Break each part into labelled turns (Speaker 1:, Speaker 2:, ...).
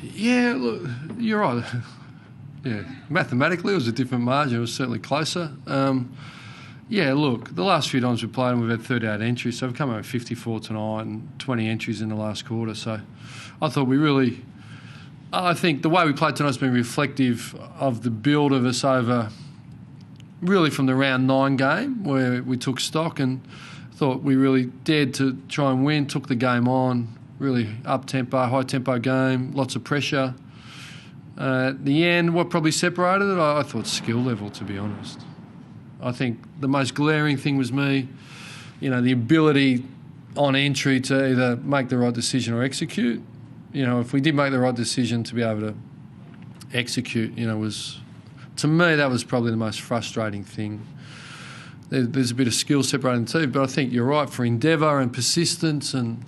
Speaker 1: Yeah, look, you're right. Yeah, mathematically it was a different margin. It was certainly closer. Yeah, look, the last few times we played them, we've had 38 entries, so we've come out with 54 tonight and 20 entries in the last quarter. So I thought I think the way we played tonight's been reflective of the build of us over, really from the round 9 game, where we took stock and thought we really dared to try and win, took the game on, really up-tempo, high-tempo game, lots of pressure. At the end, what probably separated it, I thought skill level, to be honest. I think the most glaring thing was me, the ability on entry to either make the right decision or execute. If we did make the right decision, to be able to execute, to me, that was probably the most frustrating thing. There's a bit of skill separating the two, but I think you're right, for endeavour and persistence and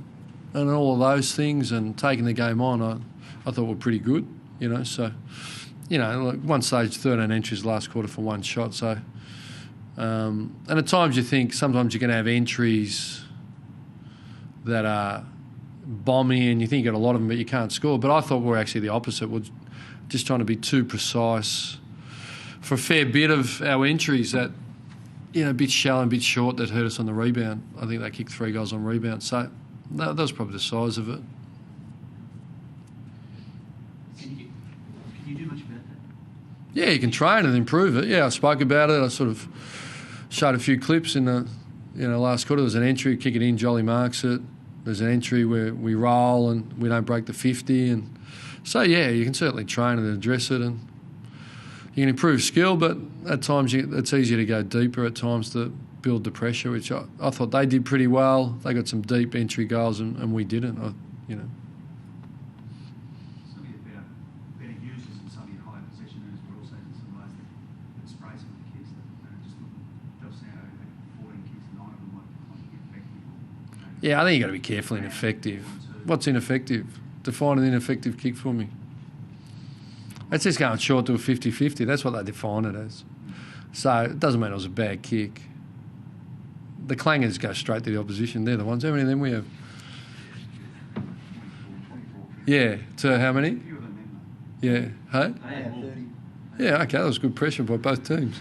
Speaker 1: all of those things and taking the game on, I thought were pretty good, So, one stage, 13 entries last quarter for one shot, so... and at times you think sometimes you can have entries that are bomby and you think you got a lot of them but you can't score. But I thought we're actually the opposite. We're just trying to be too precise for a fair bit of our entries that, a bit shallow and a bit short that hurt us on the rebound. I think they kicked 3 goals on rebound. So that was probably the size of it.
Speaker 2: Can you do much about that?
Speaker 1: Yeah, you can train and improve it. Yeah, I spoke about it. I sort of showed a few clips in the last quarter. There's an entry, kick it in, Jolly marks it. There's an entry where we roll and we don't break the 50. And so, yeah, you can certainly train and address it, and you can improve skill, but at times it's easier to go deeper at times to build the pressure, which I thought they did pretty well. They got some deep entry goals and we didn't,
Speaker 2: Some of your better users and some of your higher positioners were also some guys that spray some of the kicks that just Del Santo had 14 kicks, 9 of them like effective.
Speaker 1: Yeah, I think you got to be careful in effective. What's ineffective? Define an ineffective kick for me. It's just going short to a 50-50. That's what they define it as. So it doesn't mean it was a bad kick. The clangers go straight to the opposition. They're the ones. How many of them we have?
Speaker 2: 24.
Speaker 1: Yeah. To how many?
Speaker 2: Few of them,
Speaker 1: Yeah. Hey?
Speaker 2: they had 30.
Speaker 1: Yeah, okay. That was good pressure by both teams.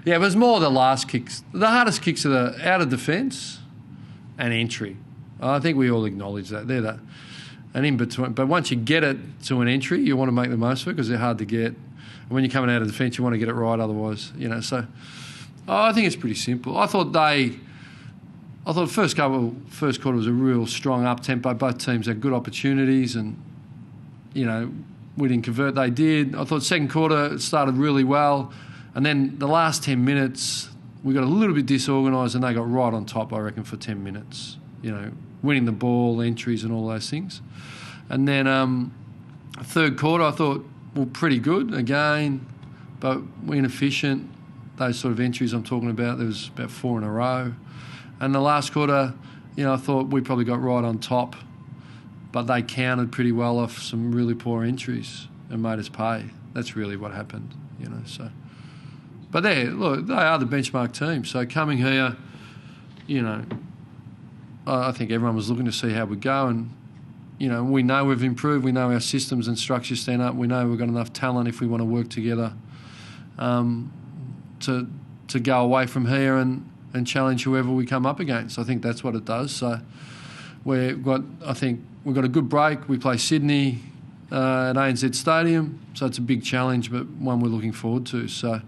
Speaker 1: Yeah, it was more the last kicks. The hardest kicks are the out of defence and entry. I think we all acknowledge that. They're that. And in between, but once you get it to an entry, you want to make the most of it because they're hard to get. And when you're coming out of defence, you want to get it right. Otherwise, So, I think it's pretty simple. I thought the first quarter was a real strong up tempo. Both teams had good opportunities, and we didn't convert. They did. I thought second quarter it started really well, and then the last 10 minutes we got a little bit disorganised, and they got right on top. I reckon for 10 minutes. Winning the ball, entries and all those things. And then third quarter I thought, pretty good again, but we're inefficient. Those sort of entries I'm talking about, there was about 4 in a row. And the last quarter, I thought we probably got right on top, but they counted pretty well off some really poor entries and made us pay. That's really what happened, So, but they are the benchmark team. So coming here, I think everyone was looking to see how we go, and we know we've improved. We know our systems and structures stand up. We know we've got enough talent if we want to work together to go away from here and challenge whoever we come up against. I think that's what it does. So we've got a good break. We play Sydney at ANZ Stadium, so it's a big challenge, but one we're looking forward to. So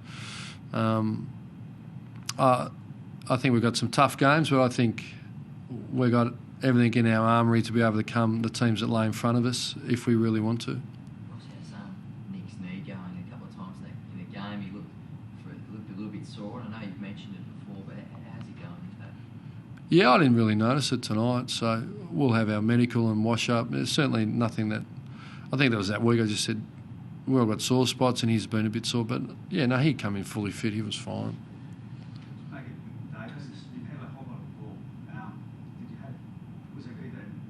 Speaker 1: I think we've got some tough games, but I think we've got everything in our armoury to be able to come the teams that lay in front of us if we really want to.
Speaker 3: Also has Nick's knee going a couple of times in the game. He looked a little bit sore. I know you've mentioned it before, but how's he going with that?
Speaker 1: Yeah, I didn't really notice it tonight, so we'll have our medical and wash up. There's certainly nothing that... I think there was that week I just said we all got sore spots and he's been a bit sore, but yeah, no, he'd come in fully fit. He was fine.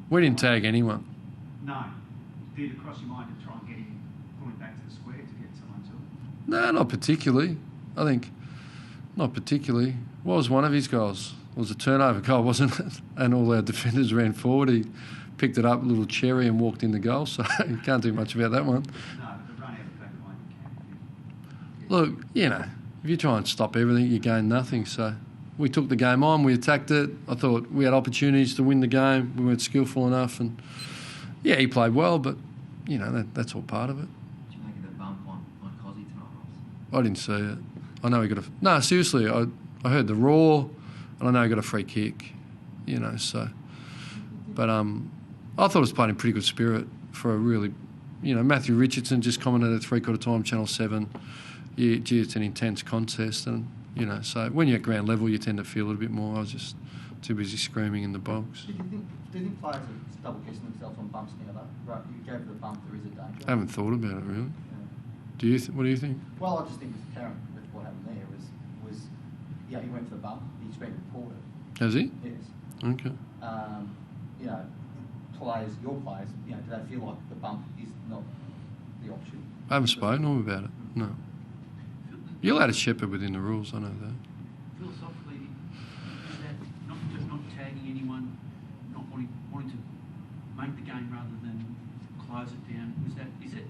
Speaker 1: We didn't tag anyone.
Speaker 2: No. Did it cross your mind to try and get him, pull him back to the square to get someone to him?
Speaker 1: No, not particularly. I think not particularly. What was one of his goals? It was a turnover goal, wasn't it? And all our defenders ran forward. He picked it up, a little cherry, and walked in the goal. So you can't do much about that one.
Speaker 2: No, but the run out the back line, you can.
Speaker 1: Look, you know, if you try and stop everything, you gain nothing. So we took the game on, we attacked it. I thought we had opportunities to win the game. We weren't skillful enough, and yeah, he played well, but you know that's all part of it.
Speaker 3: Did you make it a bump on Cozzy tonight, Ross?
Speaker 1: I didn't see it. I know he got a no. Seriously, I heard the roar, and I know he got a free kick. You know, so but I thought it was playing in pretty good spirit for a really, you know, Matthew Richardson just commented at 3/4 time, Channel 7. Yeah, gee, it's an intense contest, and you know, so when you're at ground level, you tend to feel it a bit more. I was just too busy screaming in the box.
Speaker 4: Do you think players are double guessing themselves on bumps now, though? Right, you go for the bump, there is a danger.
Speaker 1: I haven't thought about it really.
Speaker 4: Yeah.
Speaker 1: Do you? What do you think?
Speaker 4: Well, I just think it's apparent with what happened there was yeah, he went for the bump. He's been reported.
Speaker 1: Has he?
Speaker 4: Yes.
Speaker 1: Okay.
Speaker 4: You know, your players, you know, do they feel like the bump is not the option?
Speaker 1: I haven't spoken to him about it. No. You're allowed to shepherd within the rules. I know that.
Speaker 2: Philosophically, is that not tagging anyone, not wanting to make the game rather than close it down? Is it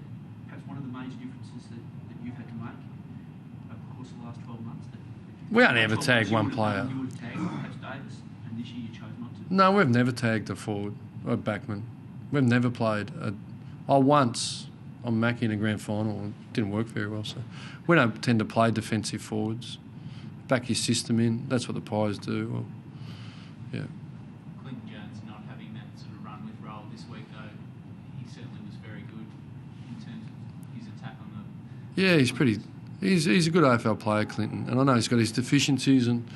Speaker 2: perhaps one of the major differences that you've had to make over the course of the last 12 months?
Speaker 1: We don't ever tag one player.
Speaker 2: You would have tagged perhaps Davis, and this year you chose not to.
Speaker 1: No, we've never tagged a forward or a backman. We've never played once on Mackie in a grand final. It didn't work very well, so we don't tend to play defensive forwards. Back your system in. That's what the Pies do. Well, yeah.
Speaker 5: Clinton Jones not having that sort of run with role this week, though, he certainly was very good in terms of his attack on the...
Speaker 1: Yeah, he's a good AFL player, Clinton, and I know he's got his deficiencies, and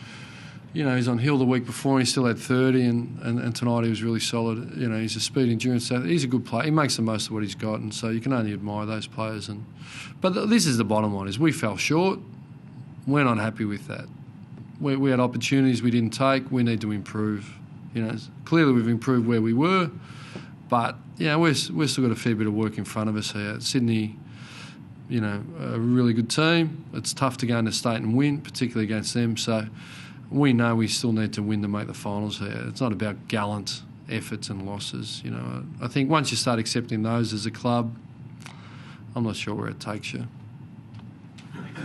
Speaker 1: you know, he's on Hill the week before and he still had 30, and tonight he was really solid. You know, he's a speed endurance athlete. He's a good player. He makes the most of what he's got, and so you can only admire those players. But this is the bottom line: is we fell short. We're not happy with that. We had opportunities we didn't take. We need to improve. You know, clearly we've improved where we were, but you know, we've still got a fair bit of work in front of us here. Sydney, you know, a really good team. It's tough to go into state and win, particularly against them. So we know we still need to win to make the finals here. It's not about gallant efforts and losses. You know, I think once you start accepting those as a club, I'm not sure where it takes you.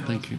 Speaker 1: Thank you.